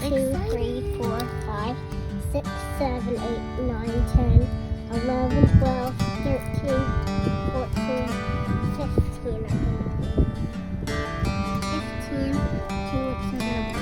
2, 3, 4, 5, 6, 7, 8, 9, 10, 11, 12, 13, 14, 15, I think. 15 tulips are there.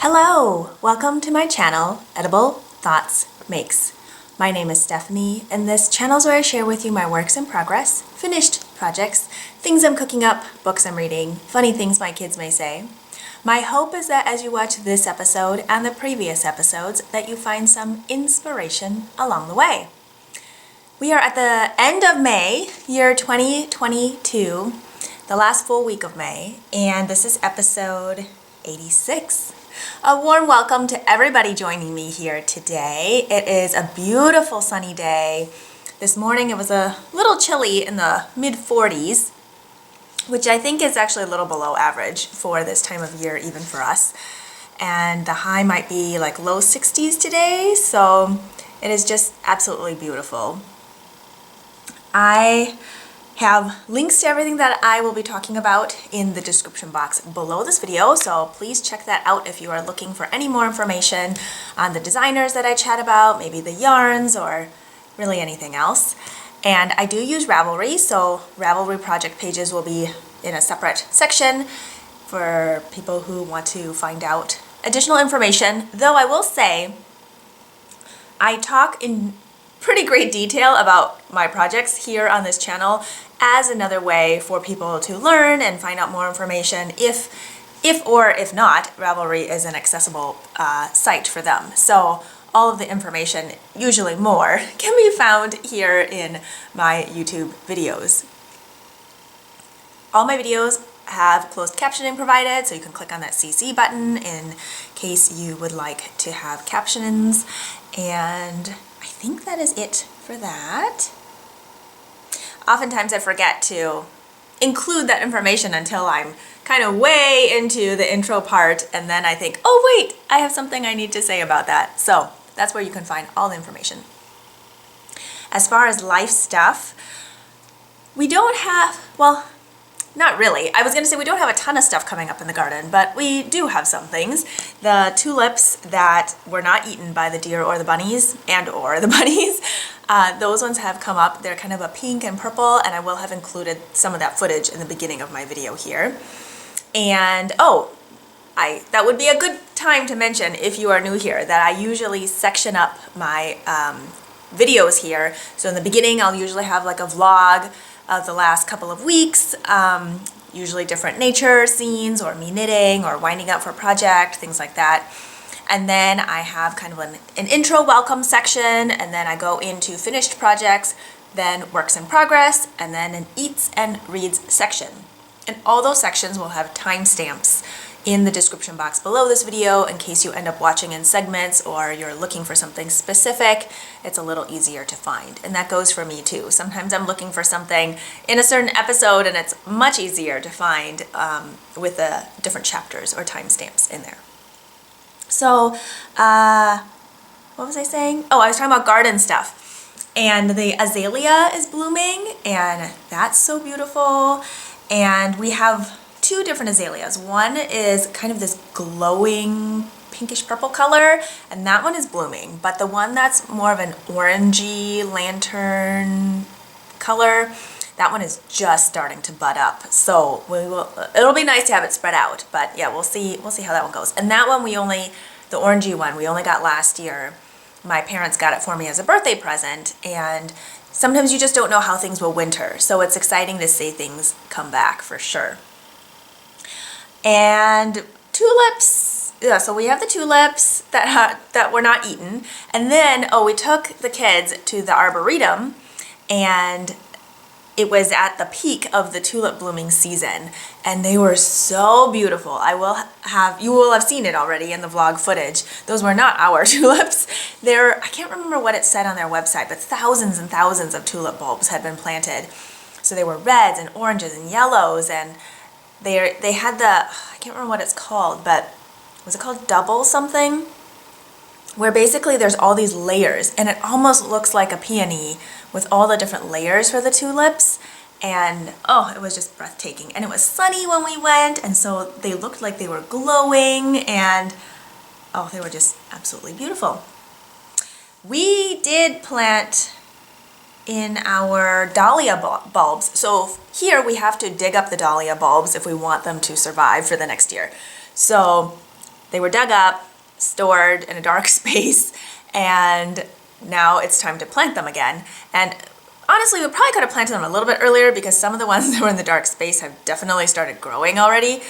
Hello! Welcome to my channel, Edible Thoughts Makes. My name is Stephanie, and this channel is where I share with you my works in progress, finished projects, things I'm cooking up, books I'm reading, funny things my kids may say. My hope is that as you watch this episode and the previous episodes, that you find some inspiration along the way. We are at the end of May, year 2022, the last full week of May, and this is episode 86. A warm welcome to everybody joining me here today. It is a beautiful sunny day. This morning it was a little chilly in the mid-40s, which I think is actually a little below average for this time of year, even for us. And the high might be like low 60s today, so it is just absolutely beautiful. I have links to everything that I will be talking about in the description box below this video, so please check that out if you are looking for any more information on the designers that I chat about, maybe the yarns or really anything else. And I do use Ravelry, so Ravelry project pages will be in a separate section for people who want to find out additional information, though I will say I talk in pretty great detail about my projects here on this channel as another way for people to learn and find out more information if not, Ravelry is an accessible site for them. So all of the information, usually more, can be found here in my YouTube videos. All my videos have closed captioning provided, so you can click on that CC button in case you would like to have captions. And I think that is it for that. Oftentimes I forget to include that information until I'm kind of way into the intro part, and then I think, oh wait, I have something I need to say about that. So that's where you can find all the information. As far as life stuff, we don't have, well, not really. I was going to say we don't have a ton of stuff coming up in the garden, but we do have some things. The tulips that were not eaten by the deer or the bunnies, those ones have come up. They're kind of a pink and purple, and I will have included some of that footage in the beginning of my video here. And that would be a good time to mention, if you are new here, that I usually section up my videos here. So in the beginning, I'll usually have like a vlog of the last couple of weeks, usually different nature scenes or me knitting or winding up for a project, things like that. And then I have kind of an intro welcome section, and then I go into finished projects, then works in progress, and then an eats and reads section. And all those sections will have timestamps in the description box below this video in case you end up watching in segments or you're looking for something specific. It's a little easier to find, and that goes for me too. Sometimes I'm looking for something in a certain episode and it's much easier to find with the different chapters or timestamps in there. So what was I saying? Oh, I was talking about garden stuff, and the azalea is blooming, and that's so beautiful. And we have two different azaleas. One is kind of this glowing pinkish purple color, and that one is blooming. But the one that's more of an orangey lantern color, that one is just starting to bud up. So it'll be nice to have it spread out, but yeah, we'll see how that one goes. And that one the orangey one, we only got last year. My parents got it for me as a birthday present, and sometimes you just don't know how things will winter. So it's exciting to see things come back for sure. And tulips, yeah, so we have the tulips that were not eaten. And then, we took the kids to the Arboretum, and it was at the peak of the tulip blooming season, and they were so beautiful. You will have seen it already in the vlog footage. Those were not our tulips. I can't remember what it said on their website, but thousands and thousands of tulip bulbs had been planted. So they were reds and oranges and yellows, and they had I can't remember what it's called, but was it called double something? Where basically there's all these layers, and it almost looks like a peony with all the different layers for the tulips. And it was just breathtaking. And it was sunny when we went, and so they looked like they were glowing, and they were just absolutely beautiful. We did plant in our dahlia bulbs. So here we have to dig up the dahlia bulbs if we want them to survive for the next year. So they were dug up, stored in a dark space, and now it's time to plant them again. And honestly, we probably could have planted them a little bit earlier because some of the ones that were in the dark space have definitely started growing already.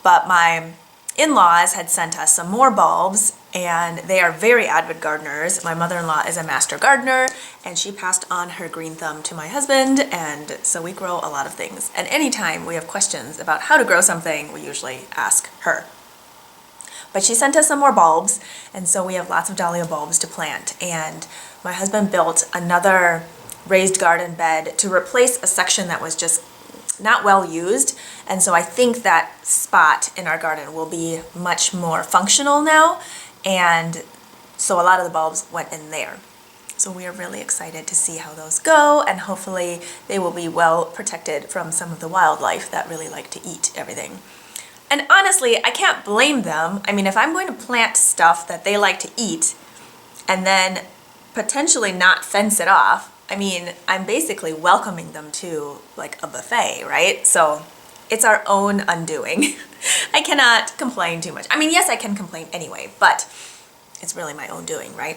But my in-laws had sent us some more bulbs, and they are very avid gardeners. My mother-in-law is a master gardener, and she passed on her green thumb to my husband, and so we grow a lot of things. And anytime we have questions about how to grow something, we usually ask her. But she sent us some more bulbs, and so we have lots of dahlia bulbs to plant. And my husband built another raised garden bed to replace a section that was just not well used. And so I think that spot in our garden will be much more functional now. And so a lot of the bulbs went in there. So we are really excited to see how those go, and hopefully they will be well protected from some of the wildlife that really like to eat everything. And honestly, I can't blame them. I mean, if I'm going to plant stuff that they like to eat and then potentially not fence it off, I mean, I'm basically welcoming them to like a buffet, right? So it's our own undoing. I cannot complain too much. I mean, yes, I can complain anyway, but it's really my own doing, right?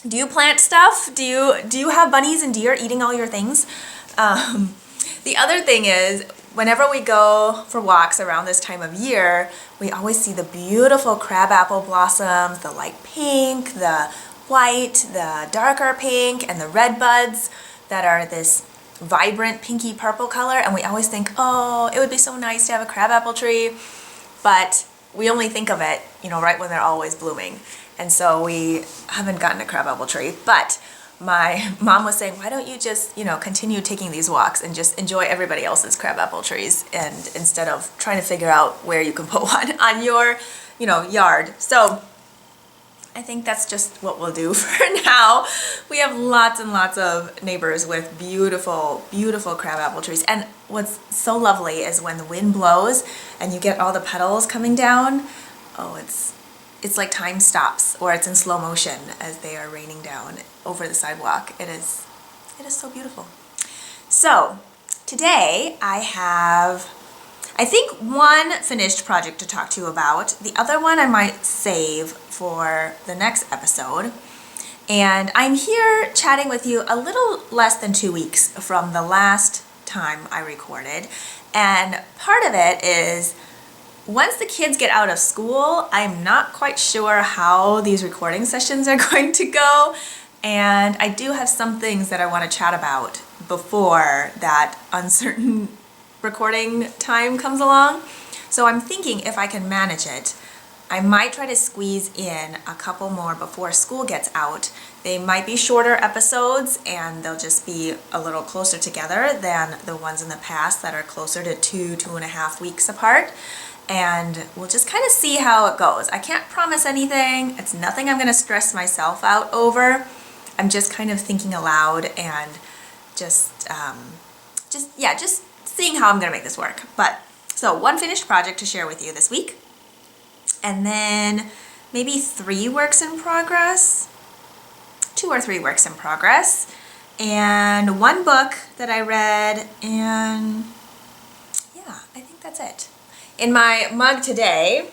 Do you plant stuff? Do you have bunnies and deer eating all your things? The other thing is, whenever we go for walks around this time of year, we always see the beautiful crabapple blossoms, the light pink, the white, the darker pink, and the red buds that are this vibrant pinky purple color. And we always think, oh, it would be so nice to have a crabapple tree. But we only think of it, you know, right when they're always blooming. And so we haven't gotten a crabapple tree. But my mom was saying, why don't you just, you know, continue taking these walks and just enjoy everybody else's crabapple trees, and instead of trying to figure out where you can put one on your, you know, yard. So I think that's just what we'll do for now. We have lots and lots of neighbors with beautiful, beautiful crabapple trees. And what's so lovely is when the wind blows and you get all the petals coming down, oh, it's like time stops, or it's in slow motion as they are raining down over the sidewalk. It is so beautiful. So today I have, I think, one finished project to talk to you about. The other one I might save for the next episode. And I'm here chatting with you a little less than 2 weeks from the last time I recorded. And part of it is, once the kids get out of school, I'm not quite sure how these recording sessions are going to go. And I do have some things that I want to chat about before that uncertain recording time comes along. So I'm thinking if I can manage it, I might try to squeeze in a couple more before school gets out. They might be shorter episodes, and they'll just be a little closer together than the ones in the past that are closer to 2.5 weeks apart. And we'll just kind of see how it goes. I can't promise anything. It's nothing I'm going to stress myself out over. I'm just kind of thinking aloud and just seeing how I'm going to make this work. But so one finished project to share with you this week, and then maybe 3 works in progress, 2 or 3 works in progress, and 1 book that I read, and yeah, I think that's it. In my mug today,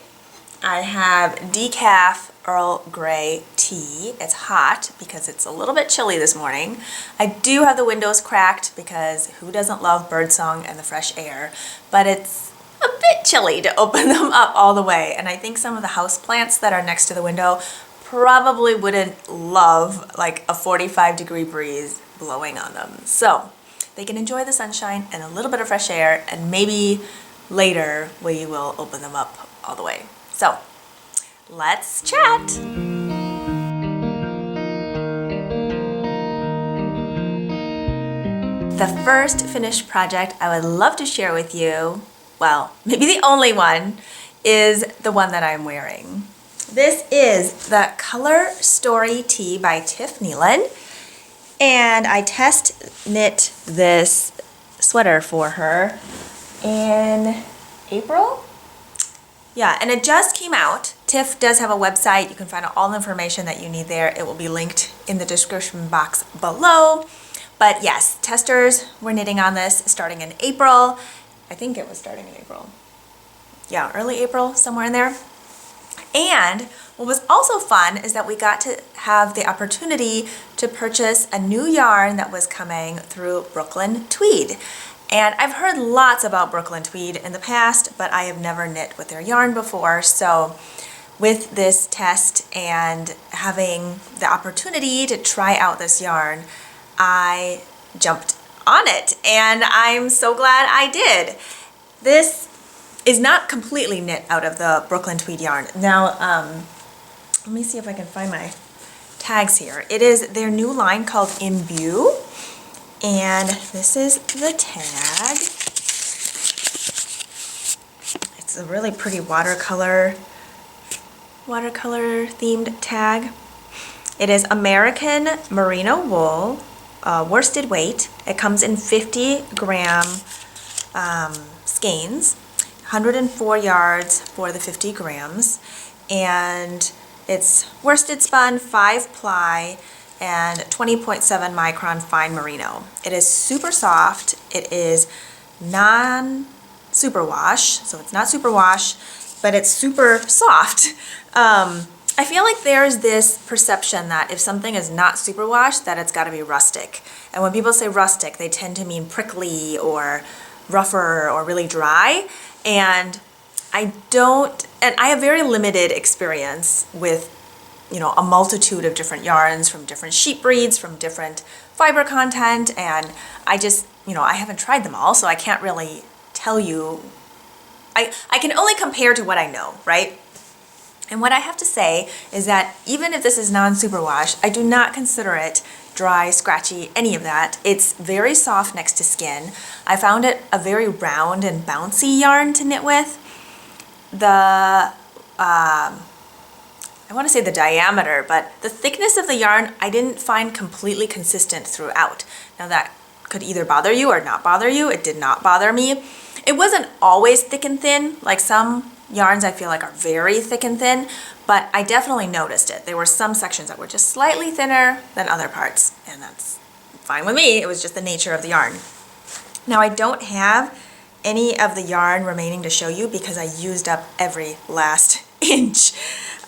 I have decaf Earl Grey tea. It's hot because it's a little bit chilly this morning. I do have the windows cracked because who doesn't love birdsong and the fresh air? But it's a bit chilly to open them up all the way. And I think some of the house plants that are next to the window probably wouldn't love like a 45-degree breeze blowing on them. So they can enjoy the sunshine and a little bit of fresh air, and maybe later we will open them up all the way. So let's chat. The first finished project I would love to share with you, well, maybe the only one, is the one that I'm wearing. This is the Color Story Tee by Tiff Nealon, and I test knit this sweater for her in April? Yeah, and it just came out. Tiff does have a website. You can find out all the information that you need there. It will be linked in the description box below. But yes, testers were knitting on this starting in April. I think it was starting in April. Yeah, early April, somewhere in there. And what was also fun is that we got to have the opportunity to purchase a new yarn that was coming through Brooklyn Tweed. And I've heard lots about Brooklyn Tweed in the past, but I have never knit with their yarn before. So with this test and having the opportunity to try out this yarn, I jumped on it, and I'm so glad I did. This is not completely knit out of the Brooklyn Tweed yarn. Now, let me see if I can find my tags here. It is their new line called Imbue, and this is the tag. It's a really pretty watercolor themed tag. It is American Merino wool, worsted weight. It comes in 50-gram skeins, 104 yards for the 50 grams, and it's worsted spun, 5-ply, and 20.7 micron fine merino. It is super soft. It is non-superwash, so it's not superwash, but it's super soft. I feel like there's this perception that if something is not superwash, that it's got to be rustic. And when people say rustic, they tend to mean prickly or rougher or really dry. And I have very limited experience with, a multitude of different yarns from different sheep breeds, from different fiber content. And I just, I haven't tried them all, so I can't really tell you. I can only compare to what I know, right? And what I have to say is that even if this is non-superwash, I do not consider it dry, scratchy, any of that. It's very soft next to skin. I found it a very round and bouncy yarn to knit with. I want to say the diameter, but the thickness of the yarn I didn't find completely consistent throughout. Now that could either bother you or not bother you. It did not bother me. It wasn't always thick and thin, like some yarns I feel like are very thick and thin, but I definitely noticed it. There were some sections that were just slightly thinner than other parts, and that's fine with me. It was just the nature of the yarn. Now I don't have any of the yarn remaining to show you because I used up every last inch.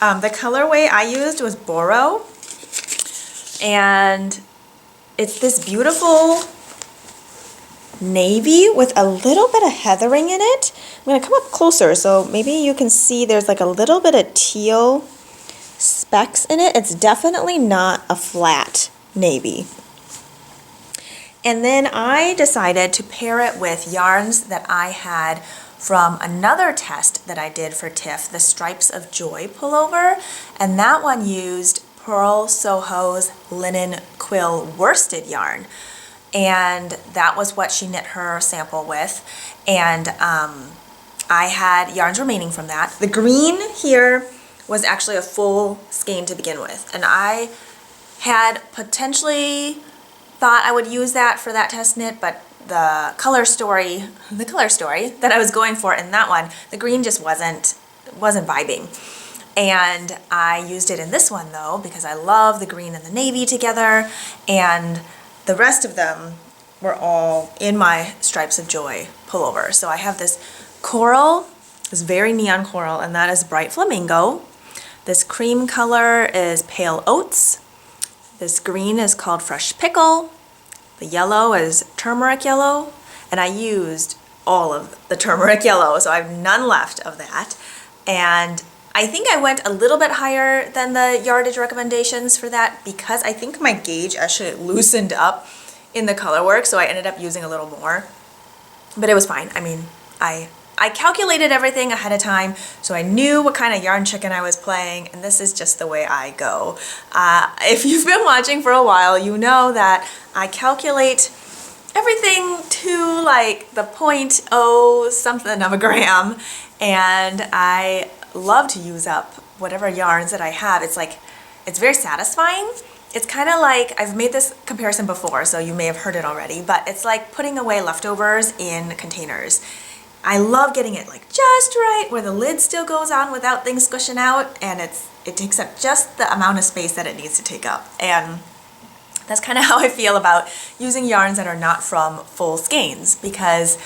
The colorway I used was Boro, and it's this beautiful navy with a little bit of heathering in it. I'm going to come up closer so maybe you can see there's like a little bit of teal specks in it. It's definitely not a flat navy. And then I decided to pair it with yarns that I had from another test that I did for TIFF, the Stripes of Joy pullover, and that one used Pearl Soho's linen quill worsted yarn. And that was what she knit her sample with. And I had yarns remaining from that. The green here was actually a full skein to begin with. And I had potentially thought I would use that for that test knit, but the color story that I was going for in that one, the green just wasn't vibing. And I used it in this one though, because I love the green and the navy together, and the rest of them were all in my Stripes of Joy pullover. So I have this coral, this very neon coral, and that is Bright Flamingo. This cream color is Pale Oats. This green is called Fresh Pickle. The yellow is Turmeric Yellow. And I used all of the turmeric yellow, so I have none left of that. And I think I went a little bit higher than the yardage recommendations for that because I think my gauge actually loosened up in the color work, so I ended up using a little more. But it was fine. I mean, I calculated everything ahead of time, so I knew what kind of yarn chicken I was playing, and this is just the way I go. If you've been watching for a while, you know that I calculate everything to like the 0.0 something of a gram, and I love to use up whatever yarns that I have. It's very satisfying. It's kind of like, I've made this comparison before, so you may have heard it already, but it's like putting away leftovers in containers. I love getting it like just right where the lid still goes on without things squishing out, and it takes up just the amount of space that it needs to take up. And that's kind of how I feel about using yarns that are not from full skeins, because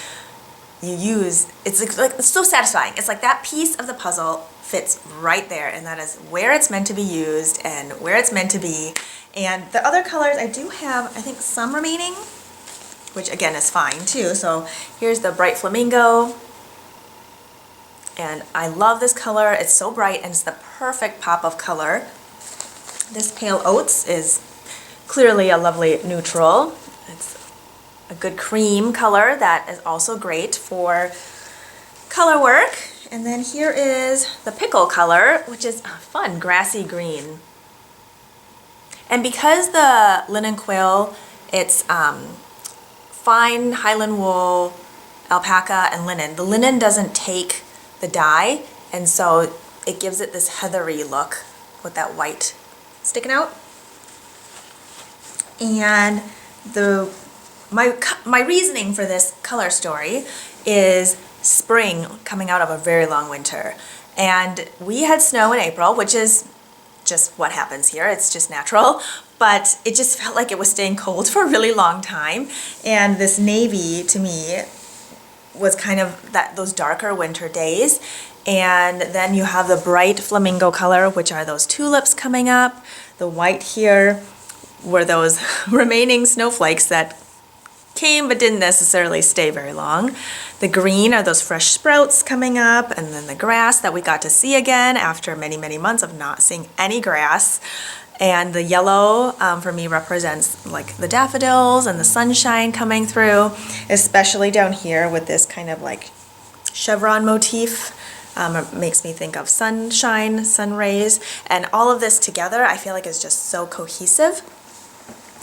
it's so satisfying. It's like that piece of the puzzle fits right there, and that is where it's meant to be used and where it's meant to be. And the other colors, I do have, I think, some remaining, which again is fine too. So here's the bright flamingo, and I love this color. It's so bright and it's the perfect pop of color. This pale oats is clearly a lovely neutral. It's a good cream color that is also great for color work. And then here is the pickle color, which is a fun grassy green. And because the linen quill, it's fine Highland wool, alpaca, and linen. The linen doesn't take the dye, and so it gives it this heathery look with that white sticking out. And my reasoning for this color story is spring coming out of a very long winter. And we had snow in April, which is just what happens here. It's just natural. But it just felt like it was staying cold for a really long time. And this navy, to me, was kind of those darker winter days. And then you have the bright flamingo color, which are those tulips coming up. The white here were those remaining snowflakes that came but didn't necessarily stay very long. The green are those fresh sprouts coming up, and then the grass that we got to see again after many, many months of not seeing any grass. And the yellow for me represents like the daffodils and the sunshine coming through, especially down here with this kind of like chevron motif. It makes me think of sunshine, sun rays, and all of this together I feel like is just so cohesive.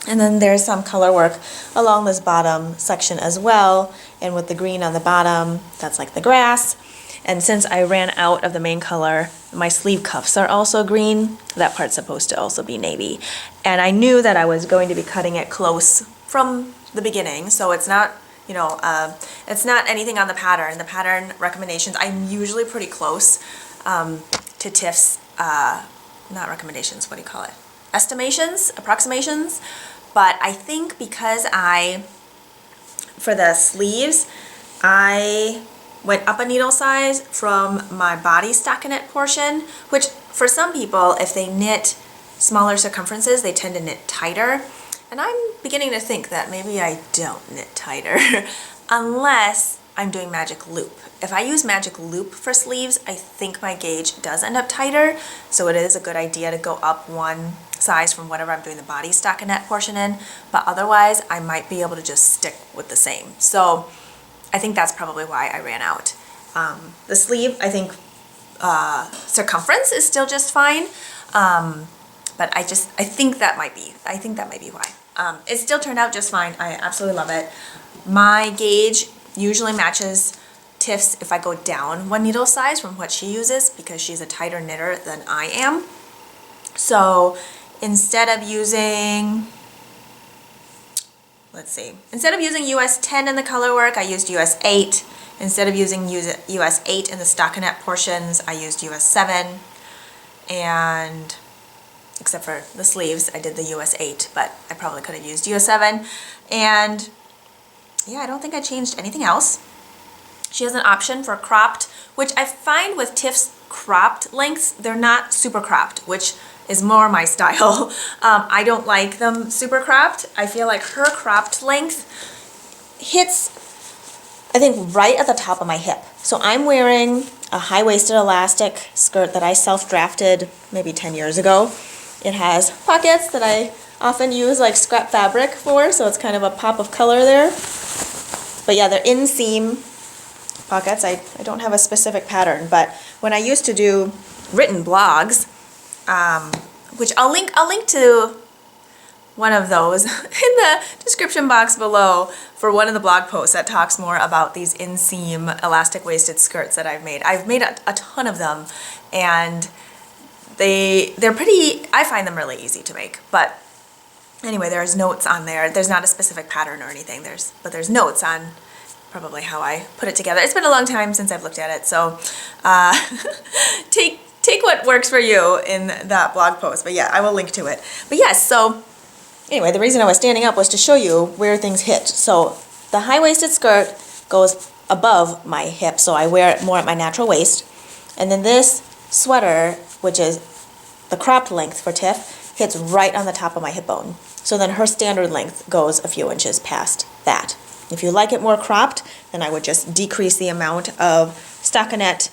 And then there's some color work along this bottom section as well, and with the green on the bottom, that's like the grass. And since I ran out of the main color, my sleeve cuffs are also green. That part's supposed to also be navy. And I knew that I was going to be cutting it close from the beginning, so it's not, you know, it's not anything on the pattern. The pattern recommendations, I'm usually pretty close to Tiff's, not recommendations, what do you call it? Estimations, approximations. But I think because for the sleeves, I went up a needle size from my body stockinette portion, which for some people, if they knit smaller circumferences, they tend to knit tighter. And I'm beginning to think that maybe I don't knit tighter unless I'm doing magic loop. If I use magic loop for sleeves, I think my gauge does end up tighter. So it is a good idea to go up one size from whatever I'm doing the body stockinette portion in. But otherwise, I might be able to just stick with the same. So I think that's probably why I ran out. The sleeve, I think circumference is still just fine. But I think that might be why. It still turned out just fine. I absolutely love it. My gauge usually matches Tiff's if I go down one needle size from what she uses, because she's a tighter knitter than I am. So instead of using, instead of using US 10 in the color work, I used US 8. Instead of using US 8 in the stockinette portions, I used US 7. And except for the sleeves, I did the US 8, but I probably could have used US 7. And yeah, I don't think I changed anything else. She has an option for cropped, which I find with Tiff's cropped lengths, they're not super cropped, which is more my style. I don't like them super cropped. I feel like her cropped length hits, I think, right at the top of my hip. So I'm wearing a high-waisted elastic skirt that I self-drafted maybe 10 years ago. It has pockets that I often use like scrap fabric for, so it's kind of a pop of color there. But yeah, they're inseam pockets. I don't have a specific pattern, but when I used to do written blogs, which I'll link to one of those in the description box below for one of the blog posts that talks more about these inseam elastic waisted skirts that I've made. I've made a ton of them, and they're pretty, I find them really easy to make. But anyway, there's notes on there. There's not a specific pattern or anything, but there's notes on probably how I put it together. It's been a long time since I've looked at it, so take what works for you in that blog post. But yeah, I will link to it. But yes, so anyway, the reason I was standing up was to show you where things hit. So the high-waisted skirt goes above my hip, so I wear it more at my natural waist. And then this sweater, which is the cropped length for Tiff, hits right on the top of my hip bone. So then her standard length goes a few inches past that. If you like it more cropped, then I would just decrease the amount of stockinette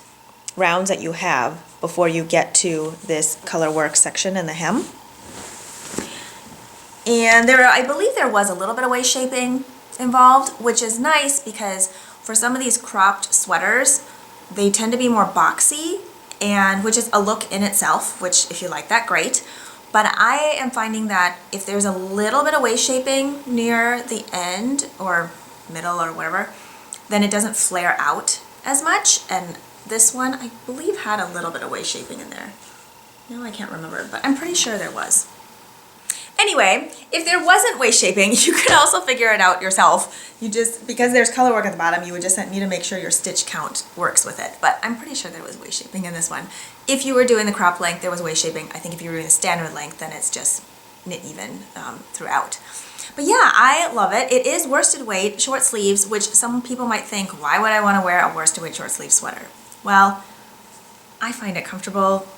rounds that you have before you get to this color work section in the hem. And I believe there was a little bit of waist shaping involved, which is nice because for some of these cropped sweaters, they tend to be more boxy, and which is a look in itself, which if you like that, great. But I am finding that if there's a little bit of waist shaping near the end or middle or wherever, then it doesn't flare out as much. And this one, I believe, had a little bit of waist shaping in there. No, I can't remember, but I'm pretty sure there was. Anyway, if there wasn't waist shaping, you could also figure it out yourself. You just, because there's color work at the bottom, you would just need to make sure your stitch count works with it. But I'm pretty sure there was waist shaping in this one. If you were doing the crop length, there was waist shaping. I think if you were doing the standard length, then it's just knit even throughout. But yeah, I love it. It is worsted weight, short sleeves, which some people might think, why would I want to wear a worsted weight short sleeve sweater? Well, I find it comfortable.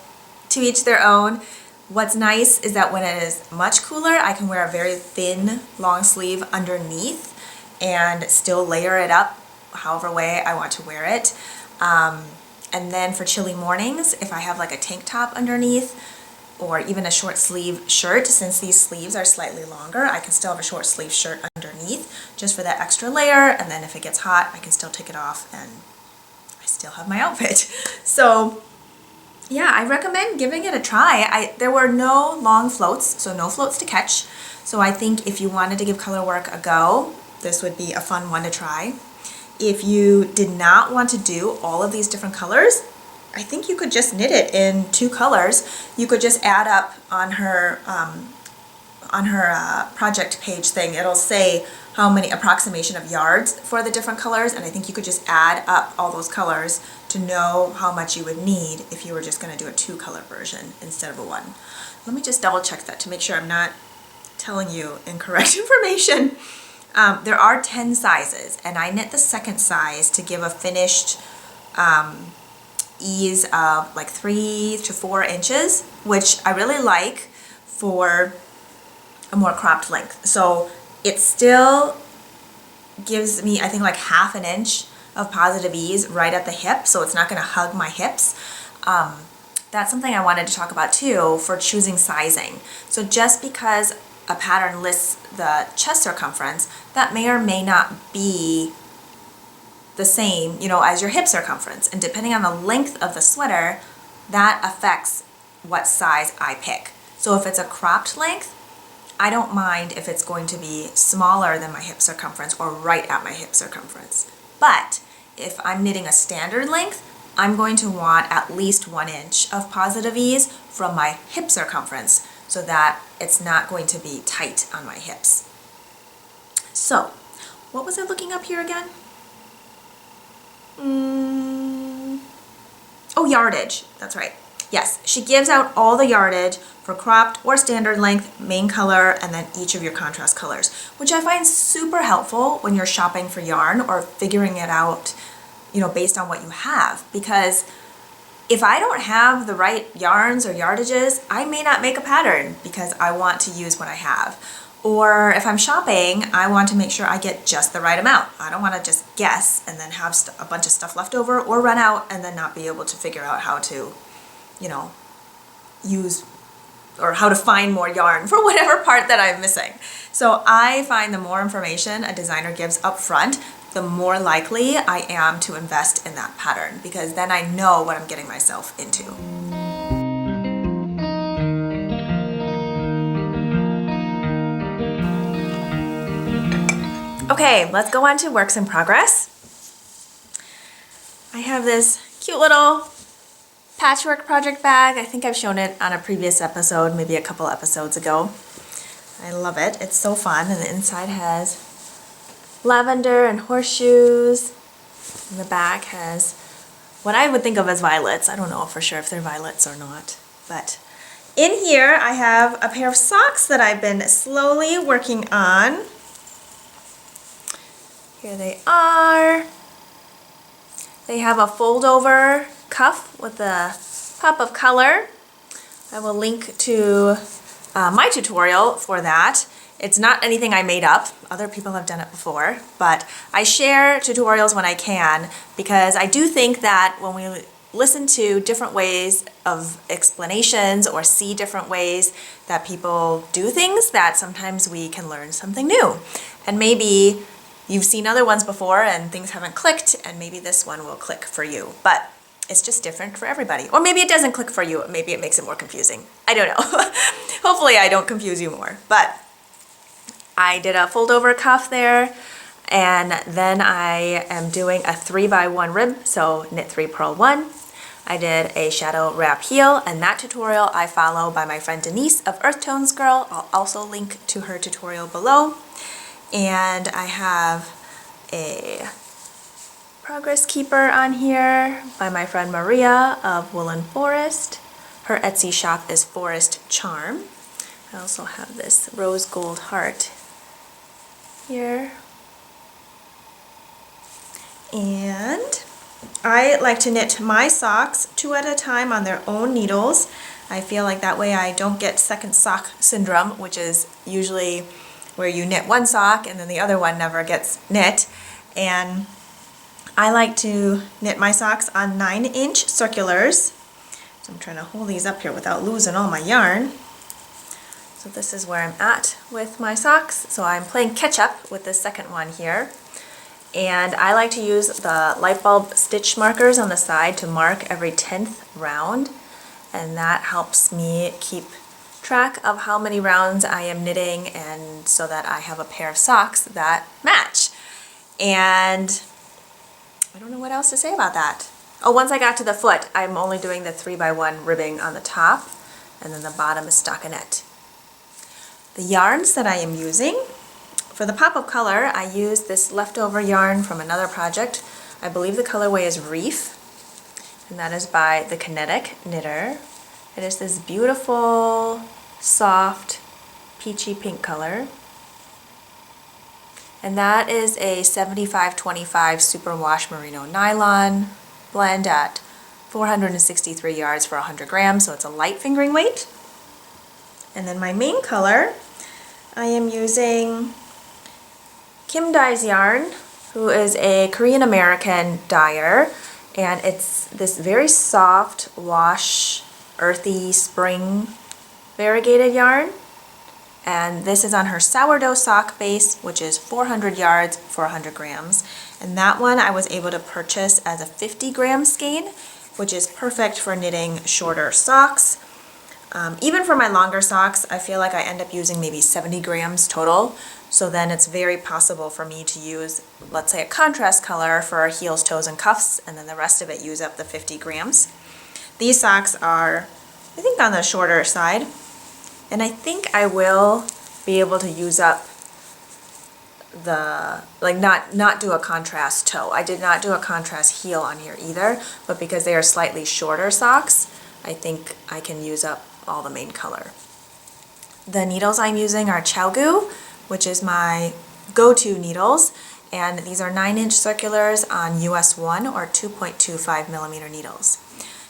To each their own. What's nice is that when it is much cooler, I can wear a very thin long sleeve underneath and still layer it up however way I want to wear it. And then for chilly mornings, if I have like a tank top underneath or even a short sleeve shirt, since these sleeves are slightly longer, I can still have a short sleeve shirt underneath just for that extra layer. And then if it gets hot, I can still take it off and I still have my outfit. So yeah, I recommend giving it a try. There were no long floats, so no floats to catch. So I think if you wanted to give color work a go, this would be a fun one to try. If you did not want to do all of these different colors, I think you could just knit it in 2 colors. You could just add up on her project page thing. It'll say how many approximation of yards for the different colors, and I think you could just add up all those colors to know how much you would need if you were just going to do a 2-color version instead of a 1. Let me just double check that to make sure I'm not telling you incorrect information. There are 10 sizes, and I knit the second size to give a finished ease of like 3 to 4 inches, which I really like for a more cropped length. So it still gives me, I think, like ½ an inch of positive ease right at the hip, so it's not going to hug my hips. That's something I wanted to talk about too for choosing sizing. So just because a pattern lists the chest circumference, that may or may not be the same, as your hip circumference. And depending on the length of the sweater, that affects what size I pick. So if it's a cropped length, I don't mind if it's going to be smaller than my hip circumference or right at my hip circumference. But if I'm knitting a standard length, I'm going to want at least 1 inch of positive ease from my hip circumference so that it's not going to be tight on my hips. So, what was I looking up here again? Oh, yardage. That's right. Yes, she gives out all the yardage for cropped or standard length, main color, and then each of your contrast colors, which I find super helpful when you're shopping for yarn or figuring it out, based on what you have. Because if I don't have the right yarns or yardages, I may not make a pattern because I want to use what I have. Or if I'm shopping, I want to make sure I get just the right amount. I don't want to just guess and then have a bunch of stuff left over or run out and then not be able to figure out how to use or how to find more yarn for whatever part that I'm missing. So I find the more information a designer gives up front, the more likely I am to invest in that pattern, because then I know what I'm getting myself into. Okay, let's go on to works in progress. I have this cute little patchwork project bag. I think I've shown it on a previous episode, maybe a couple episodes ago. I love it. It's so fun. And the inside has lavender and horseshoes. And the back has what I would think of as violets. I don't know for sure if they're violets or not. But in here I have a pair of socks that I've been slowly working on. Here they are. They have a fold over cuff with a Pop of Color. I will link to my tutorial for that. It's not anything I made up. Other people have done it before, but I share tutorials when I can because I do think that when we listen to different ways of explanations or see different ways that people do things, that sometimes we can learn something new. And maybe you've seen other ones before and things haven't clicked, and maybe this one will click for you. But it's just different for everybody. Or maybe it doesn't click for you. Maybe it makes it more confusing. I don't know. Hopefully I don't confuse you more. But I did a fold over cuff there, and then I am doing a 3x1 rib, so knit 3, purl 1. I did a shadow wrap heel, and that tutorial I follow by my friend Denise of Earth Tones Girl. I'll also link to her tutorial below. And I have a progress keeper on here by my friend Maria of Woolen Forest. Her Etsy shop is Forest Charm. I also have this rose gold heart here. And I like to knit my socks 2 at a time on their own needles. I feel like that way I don't get second sock syndrome, which is usually where you knit one sock and then the other one never gets knit. And I like to knit my socks on 9-inch circulars. So I'm trying to hold these up here without losing all my yarn. So this is where I'm at with my socks. So I'm playing catch up with the second one here. And I like to use the light bulb stitch markers on the side to mark every 10th round. And that helps me keep track of how many rounds I am knitting, and so that I have a pair of socks that match. And I don't know what else to say about that. Oh, once I got to the foot, I'm only doing the 3x1 ribbing on the top, and then the bottom is stockinette. The yarns that I am using, for the pop of color, I used this leftover yarn from another project. I believe the colorway is Reef, and that is by the Kinetic Knitter. It is this beautiful, soft, peachy pink color. And that is a 75-25 superwash merino nylon blend at 463 yards for 100 grams, so it's a light fingering weight. And then my main color, I am using Kim Dye's yarn, who is a Korean American dyer, and it's this very soft wash, earthy spring variegated yarn. And this is on her sourdough sock base, which is 400 yards for 100 grams. And that one I was able to purchase as a 50-gram skein, which is perfect for knitting shorter socks. Even for my longer socks, I feel like I end up using maybe 70 grams total. So then it's very possible for me to use, let's say, a contrast color for heels, toes, and cuffs, and then the rest of it use up the 50 grams. These socks are, I think, on the shorter side. And I think I will be able to use up the, like, not do a contrast toe. I did not do a contrast heel on here either, but because they are slightly shorter socks, I think I can use up all the main color. The needles I'm using are ChiaoGoo, which is my go-to needles, and these are 9-inch circulars on US 1 or 2.25 millimeter needles.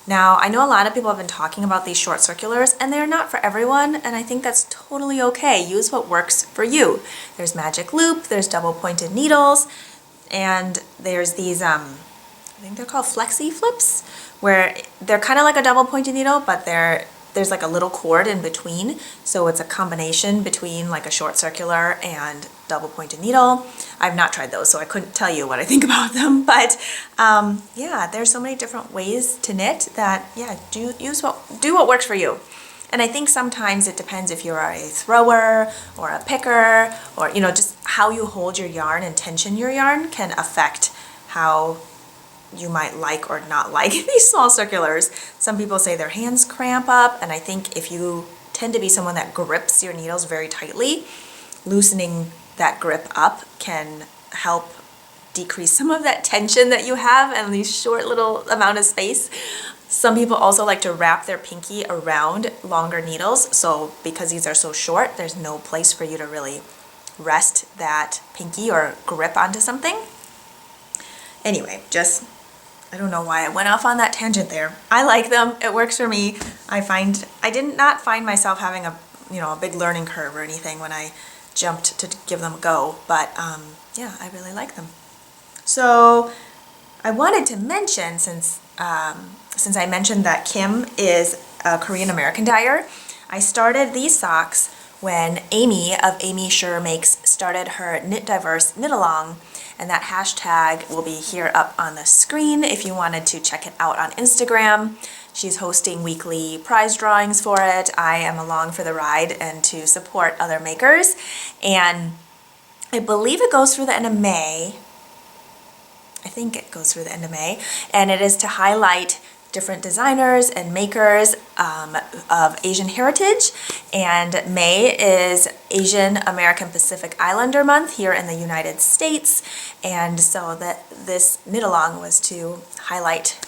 Now, I know a lot of people have been talking about these short circulars, and they're not for everyone, and I think that's totally okay. Use what works for you. There's magic loop, there's double pointed needles, and there's these, I think they're called flexi flips, where they're kind of like a double pointed needle, but there's like a little cord in between, so it's a combination between like a short circular and double pointed needle. I've not tried those, so I couldn't tell you what I think about them, but yeah, there's so many different ways to knit that, yeah, do what works for you. And I think sometimes it depends if you're a thrower or a picker, or, you know, just how you hold your yarn and tension your yarn can affect how you might like or not like these small circulars. Some people say their hands cramp up, and I think if you tend to be someone that grips your needles very tightly, loosening that grip up can help decrease some of that tension that you have in these short little amount of space. Some people also like to wrap their pinky around longer needles, so because these are so short, there's no place for you to really rest that pinky or grip onto something. Anyway, just I don't know why I went off on that tangent there. I like them. It works for me. I did not find myself having a big learning curve or anything when I jumped to give them a go, but yeah, I really like them. So I wanted to mention, since I mentioned that Kim is a Korean American dyer, I started these socks when Amy of Amy Sure Makes started her Knit Diverse Knit Along, and that hashtag will be here up on the screen if you wanted to check it out on Instagram. She's hosting weekly prize drawings for it. I am along for the ride and to support other makers, and I believe it goes through the end of May. I think it goes through the end of May, and it is to highlight different designers and makers of Asian heritage, and May is Asian American Pacific Islander Month here in the United States, and so this knit along was to highlight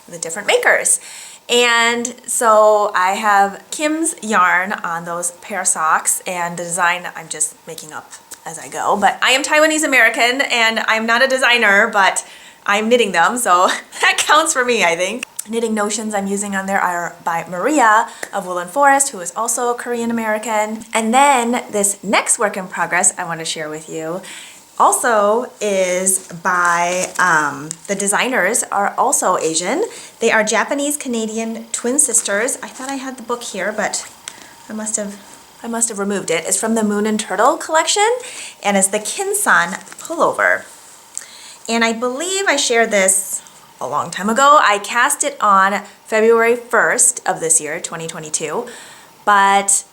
the different makers. And so I have Kim's yarn on those pair of socks, and the design I'm just making up as I go, but I am Taiwanese American and I'm not a designer, but I'm knitting them, so that counts for me, I think. Knitting notions I'm using on there are by Maria of Woolen Forest, who is also a Korean American. And then this next work in progress I want to share with you also is by, the designers are also Asian. They are Japanese-Canadian twin sisters. I thought I had the book here, but I must have removed it. It's from the Moon and Turtle collection, and it's the Kinsan pullover. And I believe I shared this a long time ago. I cast it on February 1st of this year, 2022, but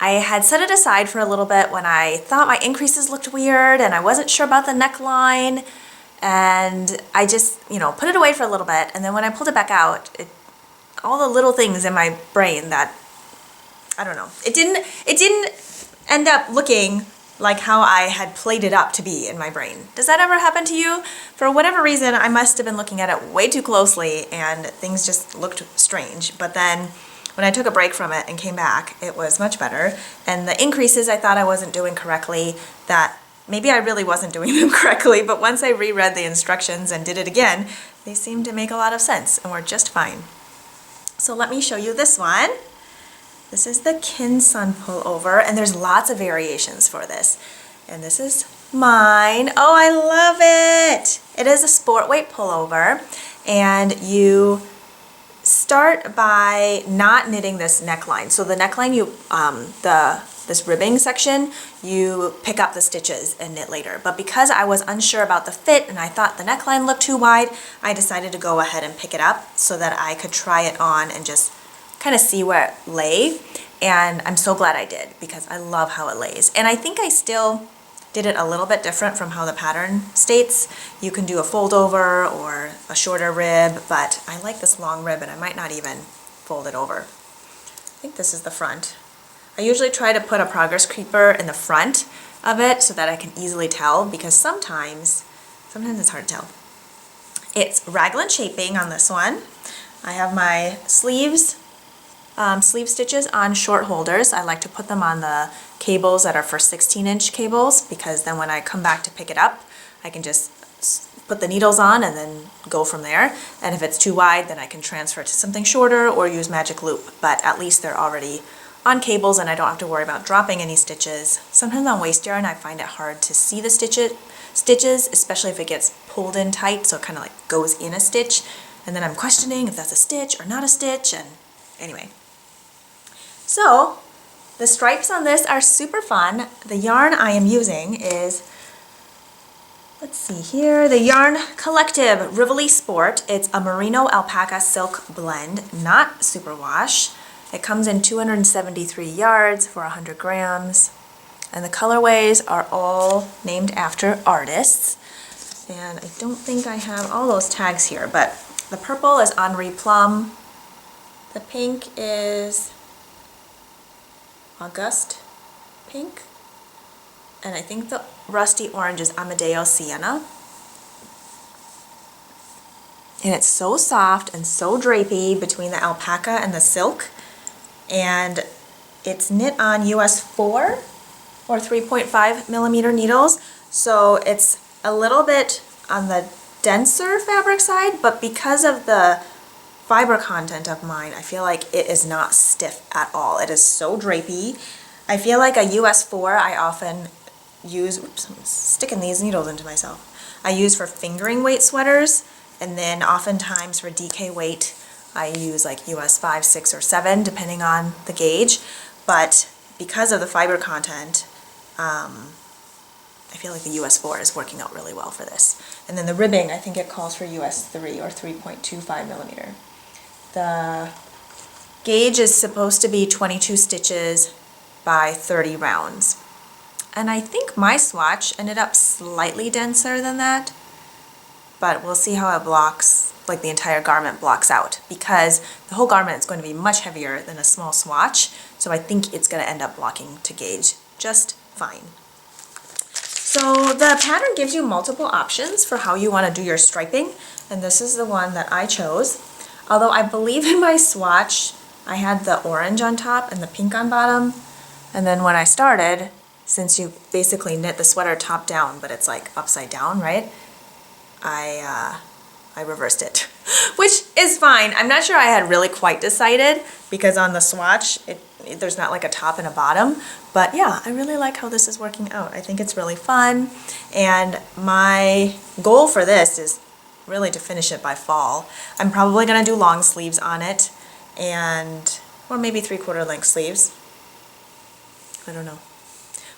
I had set it aside for a little bit when I thought my increases looked weird and I wasn't sure about the neckline, and I just, put it away for a little bit, and then when I pulled it back out, all the little things in my brain that, I don't know, it didn't end up looking like how I had played it up to be in my brain. Does that ever happen to you? For whatever reason, I must have been looking at it way too closely and things just looked strange. But then when I took a break from it and came back, it was much better. And the increases I thought I wasn't doing correctly, that maybe I really wasn't doing them correctly, but once I reread the instructions and did it again, they seemed to make a lot of sense and were just fine. So let me show you this one. This is the Kinsan pullover, and there's lots of variations for this. And this is mine. Oh, I love it! It is a sport weight pullover, and you start by not knitting this neckline. So the neckline, this ribbing section, you pick up the stitches and knit later. But because I was unsure about the fit and I thought the neckline looked too wide, I decided to go ahead and pick it up so that I could try it on and just kind of see where it lay, and I'm so glad I did because I love how it lays. And I think I still did it a little bit different from how the pattern states. You can do a fold over or a shorter rib, but I like this long rib and I might not even fold it over. I think this is the front. I usually try to put a progress creeper in the front of it so that I can easily tell, because sometimes it's hard to tell. It's raglan shaping on this one. I have my sleeve stitches on short holders. I like to put them on the cables that are for 16-inch cables, because then when I come back to pick it up, I can just put the needles on and then go from there. And if it's too wide, then I can transfer to something shorter or use magic loop, but at least they're already on cables and I don't have to worry about dropping any stitches. Sometimes on waist yarn I find it hard to see the stitches, especially if it gets pulled in tight, so it kind of like goes in a stitch, and then I'm questioning if that's a stitch or not a stitch, and anyway. So the stripes on this are super fun. The yarn I am using is, let's see here, the Yarn Collective Rivoli Sport. It's a merino alpaca silk blend, not superwash. It comes in 273 yards for 100 grams. And the colorways are all named after artists. And I don't think I have all those tags here, but the purple is Henri Plum. The pink is August Pink. And I think the rusty orange is Amadeo Sienna. And it's so soft and so drapey between the alpaca and the silk. And it's knit on US 4 or 3.5 millimeter needles. So it's a little bit on the denser fabric side, but because of the fiber content of mine, I feel like it is not stiff at all. It is so drapey. I feel like a US 4 I often use, oops, I'm sticking these needles into myself. I use for fingering weight sweaters, and then oftentimes for DK weight, I use like US 5, 6, or 7, depending on the gauge. But because of the fiber content, I feel like the US 4 is working out really well for this. And then the ribbing, I think it calls for US 3 or 3.25 millimeter. The gauge is supposed to be 22 stitches by 30 rounds. And I think my swatch ended up slightly denser than that, but we'll see how it blocks, like the entire garment blocks out, because the whole garment is going to be much heavier than a small swatch, so I think it's going to end up blocking to gauge just fine. So the pattern gives you multiple options for how you want to do your striping, and this is the one that I chose. Although I believe in my swatch, I had the orange on top and the pink on bottom, and then when I started, since you basically knit the sweater top down, but it's like upside down, right? I reversed it, which is fine. I'm not sure I had really quite decided, because on the swatch, there's not like a top and a bottom, but yeah, I really like how this is working out. I think it's really fun, and my goal for this is really to finish it by fall. I'm probably gonna do long sleeves on it, or maybe 3/4 length sleeves. I don't know.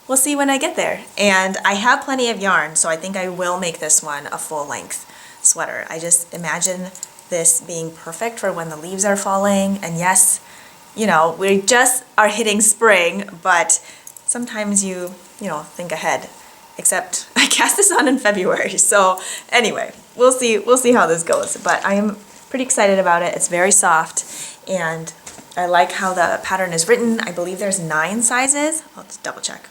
We'll see when I get there. And I have plenty of yarn, so I think I will make this one a full length sweater. I just imagine this being perfect for when the leaves are falling. And yes, you know, we just are hitting spring, but sometimes you think ahead. Except I cast this on in February. So anyway, we'll see how this goes. But I am pretty excited about it. It's very soft, and I like how the pattern is written. I believe there's 9 sizes. I'll just double check.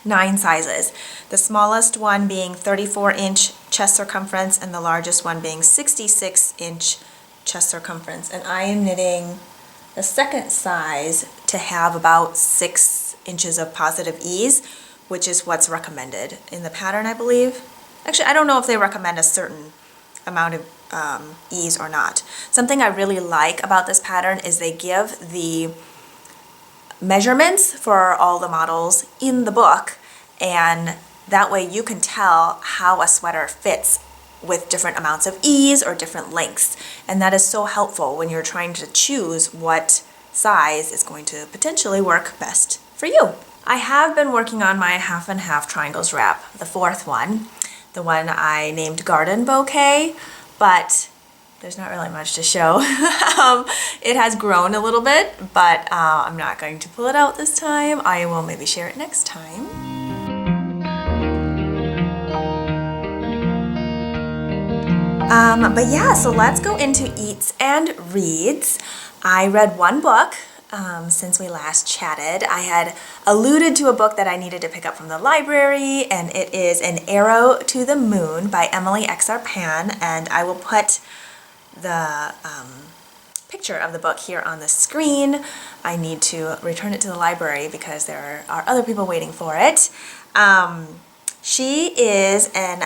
9 sizes. The smallest one being 34-inch chest circumference, and the largest one being 66-inch chest circumference. And I am knitting the second size to have about 6 inches of positive ease, which is what's recommended in the pattern, I believe. Actually, I don't know if they recommend a certain amount of ease or not. Something I really like about this pattern is they give the measurements for all the models in the book, and that way you can tell how a sweater fits with different amounts of ease or different lengths, and that is so helpful when you're trying to choose what size is going to potentially work best for you. I have been working on my half and half triangles wrap, the 4th one, the one I named Garden Bouquet, but there's not really much to show. It has grown a little bit, but I'm not going to pull it out this time. I will maybe share it next time. But yeah, so let's go into eats and reads. I read one book since we last chatted. I had alluded to a book that I needed to pick up from the library, and it is An Arrow to the Moon by Emily Exarpan, and I will put the picture of the book here on the screen. I need to return it to the library because there are other people waiting for it. She is an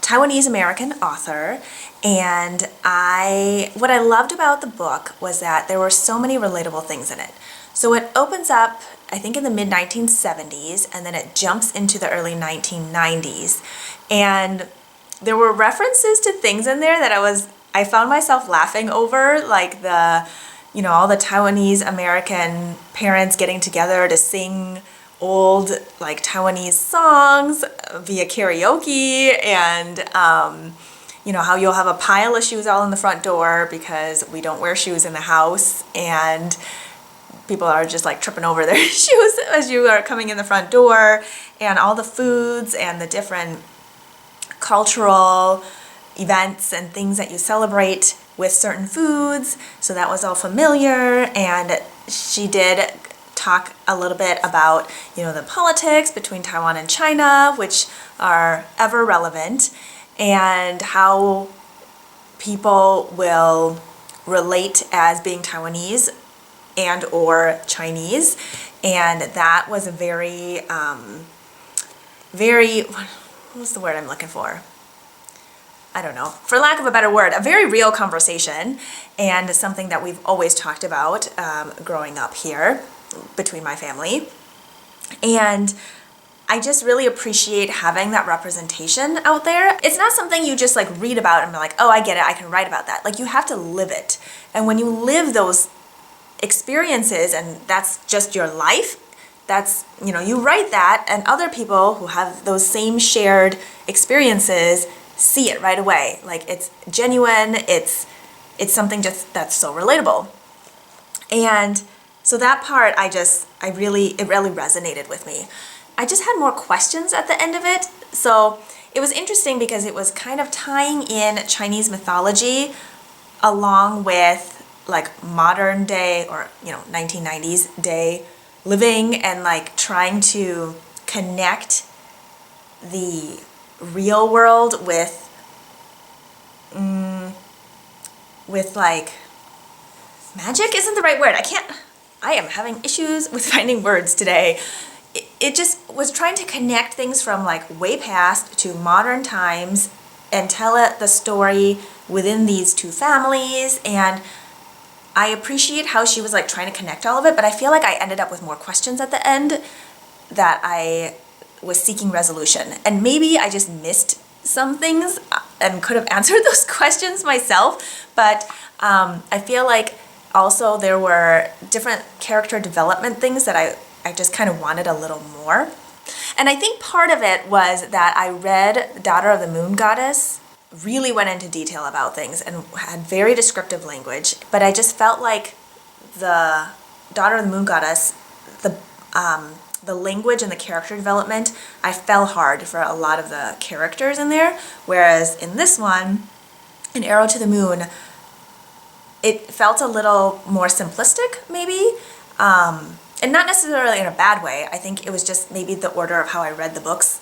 Taiwanese American author, and what I loved about the book was that there were so many relatable things in it. So it opens up, I think, in the mid-1970s, and then it jumps into the early 1990s, and there were references to things in there that I found myself laughing over, like all the Taiwanese American parents getting together to sing old like Taiwanese songs via karaoke, and how you'll have a pile of shoes all in the front door because we don't wear shoes in the house, and people are just like tripping over their shoes as you are coming in the front door, and all the foods and the different cultural events and things that you celebrate with certain foods. So that was all familiar, and she did talk a little bit about the politics between Taiwan and China, which are ever relevant, and how people will relate as being Taiwanese and or Chinese. And that was a very, what's the word I'm looking for? I don't know, for lack of a better word, a very real conversation, and something that we've always talked about growing up here between my family. And I just really appreciate having that representation out there. It's not something you just like read about and be like, oh, I get it, I can write about that. Like, you have to live it. And when you live those experiences and that's just your life, that's, you know, you write that and other people who have those same shared experiences see it right away. Like, it's genuine, it's something just that's so relatable. And so that part, it really resonated with me. I just had more questions at the end of it. So it was interesting because it was kind of tying in Chinese mythology along with like modern day or, you know, 1990s day living, and like trying to connect the real world with like magic isn't the right word. I am having issues with finding words today. It just was trying to connect things from like way past to modern times and tell the story within these two families. And I appreciate how she was like trying to connect all of it, but I feel like I ended up with more questions at the end that I was seeking resolution. And maybe I just missed some things and could have answered those questions myself. But I feel like also there were different character development things that I just kind of wanted a little more. And I think part of it was that I read Daughter of the Moon Goddess, really went into detail about things and had very descriptive language, but I just felt like the Daughter of the Moon Goddess, the language and the character development, I fell hard for a lot of the characters in there, whereas in this one, in Arrow to the Moon, it felt a little more simplistic, maybe, and not necessarily in a bad way. I think it was just maybe the order of how I read the books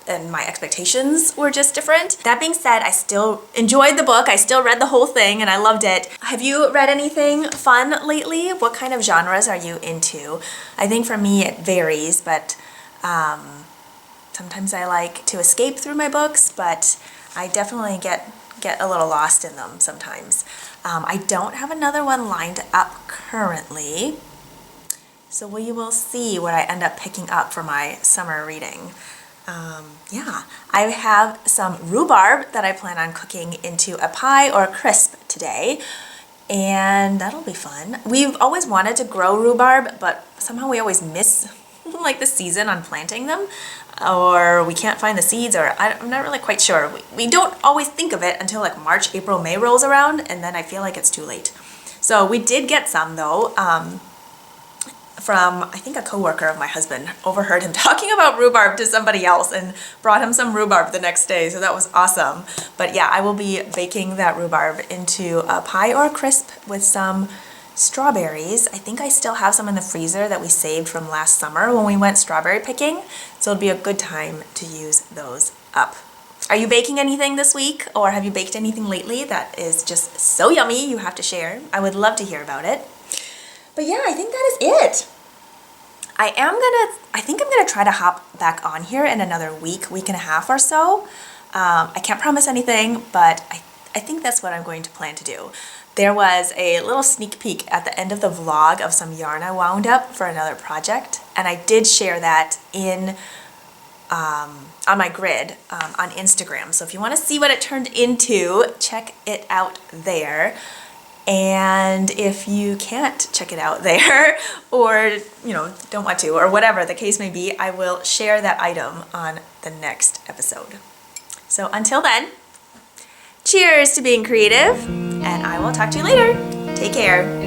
and my expectations were just different. That being said, I still enjoyed the book. I still read the whole thing and I loved it. Have you read anything fun lately? What kind of genres are you into? I think for me it varies, but sometimes I like to escape through my books, but I definitely get a little lost in them sometimes. I don't have another one lined up currently, so we will see what I end up picking up for my summer reading. Yeah, I have some rhubarb that I plan on cooking into a pie or a crisp today, and that'll be fun. We've always wanted to grow rhubarb, but somehow we always miss like the season on planting them, or we can't find the seeds, or I'm not really quite sure. We don't always think of it until like March, April, May rolls around, and then I feel like it's too late. So we did get some though, from, I think, a coworker of my husband. Overheard him talking about rhubarb to somebody else and brought him some rhubarb the next day, so that was awesome. But yeah, I will be baking that rhubarb into a pie or a crisp with some strawberries. I think I still have some in the freezer that we saved from last summer when we went strawberry picking, so it'll be a good time to use those up. Are you baking anything this week, or have you baked anything lately that is just so yummy you have to share? I would love to hear about it. But yeah, I think that is it. I think I'm gonna try to hop back on here in another week and a half or so. I can't promise anything, but I think that's what I'm going to plan to do. There was a little sneak peek at the end of the vlog of some yarn I wound up for another project, and I did share that in on my grid on Instagram. So if you want to see what it turned into, check it out there. And if you can't check it out there, or don't want to, or whatever the case may be, I will share that item on the next episode. So until then, cheers to being creative, and I will talk to you later. Take care.